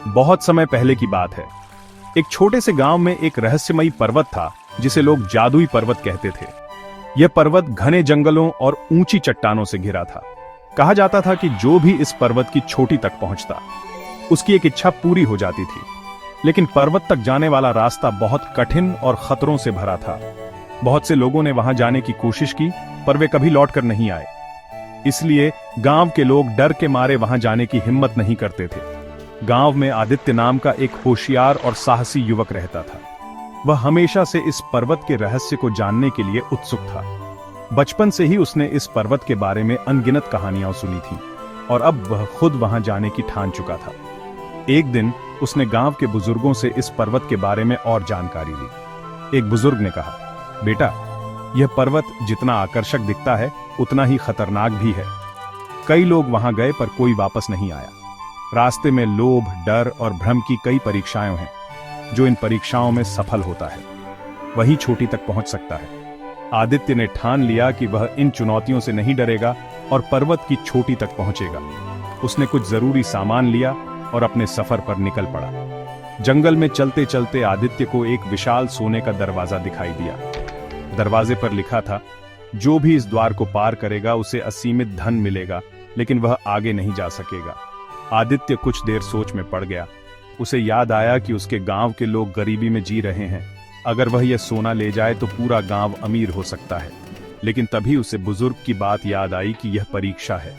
बहुत समय पहले की बात है। एक छोटे से गांव में एक रहस्यमयी पर्वत था जिसे लोग जादुई पर्वत कहते थे। यह पर्वत घने जंगलों और ऊंची चट्टानों से घिरा था। कहा जाता था कि जो भी इस पर्वत की चोटी तक पहुंचता, उसकी एक इच्छा पूरी हो जाती थी। लेकिन पर्वत तक जाने वाला रास्ता बहुत कठिन और खतरों से भरा था। बहुत से लोगों ने वहां जाने की कोशिश की, पर वे कभी लौटकर नहीं आए। इसलिए गांव के लोग डर के मारे वहां जाने की हिम्मत नहीं करते थे। गांव में आदित्य नाम का एक होशियार और साहसी युवक रहता था। वह हमेशा से इस पर्वत के रहस्य को जानने के लिए उत्सुक था। बचपन से ही उसने इस पर्वत के बारे में अनगिनत कहानियां सुनी थीं और अब वह खुद वहां जाने की ठान चुका था। एक दिन उसने गांव के बुजुर्गों से इस पर्वत के बारे में और जानकारी ली। एक बुजुर्ग ने कहा, बेटा, यह पर्वत जितना आकर्षक दिखता है उतना ही खतरनाक भी है। कई लोग वहां गए पर कोई वापस नहीं आया। रास्ते में लोभ, डर और भ्रम की कई परीक्षाएं हैं। जो इन परीक्षाओं में सफल होता है वही चोटी तक पहुंच सकता है। आदित्य ने ठान लिया कि वह इन चुनौतियों से नहीं डरेगा और पर्वत की चोटी तक पहुंचेगा। उसने कुछ जरूरी सामान लिया और अपने सफर पर निकल पड़ा। जंगल में चलते चलते आदित्य को एक विशाल सोने का दरवाजा दिखाई दिया। दरवाजे पर लिखा था, जो भी इस द्वार को पार करेगा उसे असीमित धन मिलेगा, लेकिन वह आगे नहीं जा सकेगा। आदित्य कुछ देर सोच में पड़ गया। उसे याद आया कि उसके गांव के लोग गरीबी में जी रहे हैं। अगर वह यह सोना ले जाए तो पूरा गांव अमीर हो सकता है। लेकिन तभी उसे बुजुर्ग की बात याद आई कि यह परीक्षा है।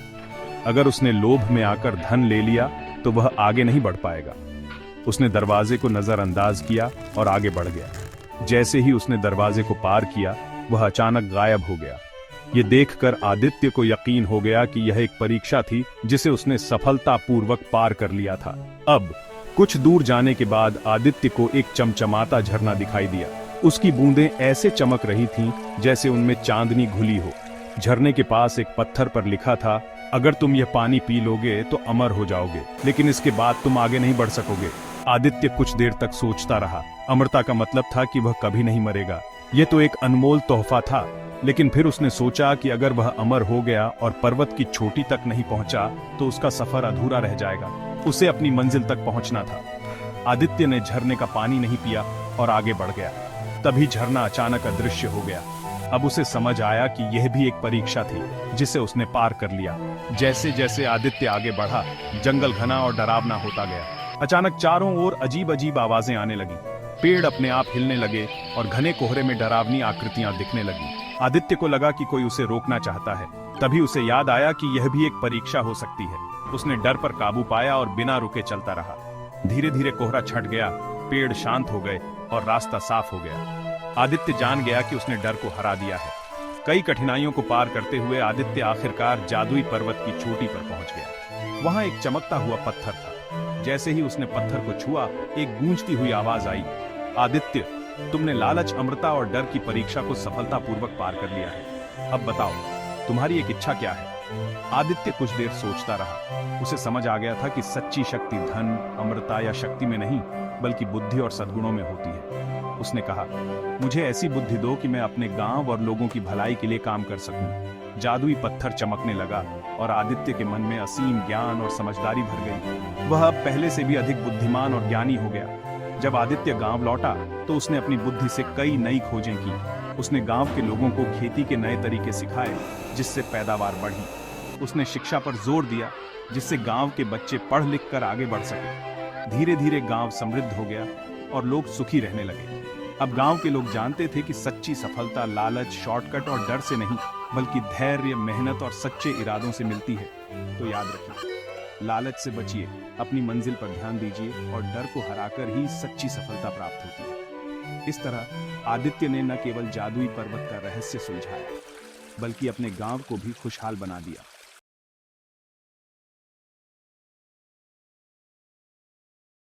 अगर उसने लोभ में आकर धन ले लिया तो वह आगे नहीं बढ़ पाएगा। उसने दरवाजे को नजरअंदाज किया और आगे बढ़ गया। जैसे ही उसने दरवाजे को पार किया, वह अचानक गायब हो गया। ये देखकर आदित्य को यकीन हो गया कि यह एक परीक्षा थी जिसे उसने सफलतापूर्वक पार कर लिया था। अब कुछ दूर जाने के बाद आदित्य को एक चमचमाता झरना दिखाई दिया। उसकी बूंदें ऐसे चमक रही थीं जैसे उनमें चांदनी घुली हो। झरने के पास एक पत्थर पर लिखा था, अगर तुम यह पानी पी लोगे तो अमर हो जाओगे, लेकिन इसके बाद तुम आगे नहीं बढ़ सकोगे। आदित्य कुछ देर तक सोचता रहा। अमरता का मतलब था कि वह कभी नहीं मरेगा। यह तो एक अनमोल तोहफा था। लेकिन फिर उसने सोचा कि अगर वह अमर हो गया और पर्वत की चोटी तक नहीं पहुंचा तो उसका सफर अधूरा रह जाएगा। उसे अपनी मंजिल तक पहुंचना था। आदित्य ने झरने का पानी नहीं पिया और आगे बढ़ गया। तभी झरना अचानक अदृश्य हो गया। अब उसे समझ आया कि यह भी एक परीक्षा थी जिसे उसने पार कर लिया। जैसे जैसे आदित्य आगे बढ़ा, जंगल घना और डरावना होता गया। अचानक चारों ओर अजीब अजीब आवाजें आने लगी। पेड़ अपने आप हिलने लगे और घने कोहरे में डरावनी आकृतियां दिखने लगी। आदित्य को लगा कि कोई उसे रोकना चाहता है। तभी उसे याद आया कि यह भी एक परीक्षा हो सकती है। उसने डर पर काबू पाया और बिना रुके चलता रहा। धीरे धीरे कोहरा छट गया, पेड़ शांत हो गए और रास्ता साफ हो गया। आदित्य जान गया कि उसने डर को हरा दिया है। कई कठिनाइयों को पार करते हुए आदित्य आखिरकार जादुई पर्वत की चोटी पर पहुंच गया। वहां एक चमकता हुआ पत्थर था। जैसे ही उसने पत्थर को छुआ, एक गूंजती हुई आवाज आई, आदित्य, तुमने लालच, अमृता और डर की परीक्षा को सफलतापूर्वक पार कर लिया है। अब बताओ, तुम्हारी एक इच्छा क्या है? आदित्य कुछ देर सोचता रहा। उसे समझ आ गया था कि सच्ची शक्ति धन, अमृता या शक्ति में नहीं, बल्कि बुद्धि और सद्गुणों में होती है। उसने कहा, मुझे ऐसी बुद्धि दो कि मैं अपने गांव और लोगों की भलाई के लिए काम कर सकूं। जादुई पत्थर चमकने लगा और आदित्य के मन में असीम ज्ञान और समझदारी भर गई। वह अब पहले से भी अधिक बुद्धिमान और ज्ञानी हो गया। जब आदित्य गांव लौटा तो उसने अपनी बुद्धि से कई नई खोजें की। उसने गांव के लोगों को खेती के नए तरीके सिखाए, जिससे पैदावार बढ़ी। उसने शिक्षा पर जोर दिया, जिससे गांव के बच्चे पढ़ लिख कर आगे बढ़ सके। धीरे धीरे गांव समृद्ध हो गया और लोग सुखी रहने लगे। अब गांव के लोग जानते थे कि सच्ची सफलता लालच, शॉर्टकट और डर से नहीं, बल्कि धैर्य, मेहनत और सच्चे इरादों से मिलती है। तो याद रखिए, लालच से बचिए, अपनी मंजिल पर ध्यान दीजिए और डर को हराकर ही सच्ची सफलता प्राप्त होती है। इस तरह आदित्य ने न केवल जादुई पर्वत का रहस्य सुलझाया, बल्कि अपने गांव को भी खुशहाल बना दिया।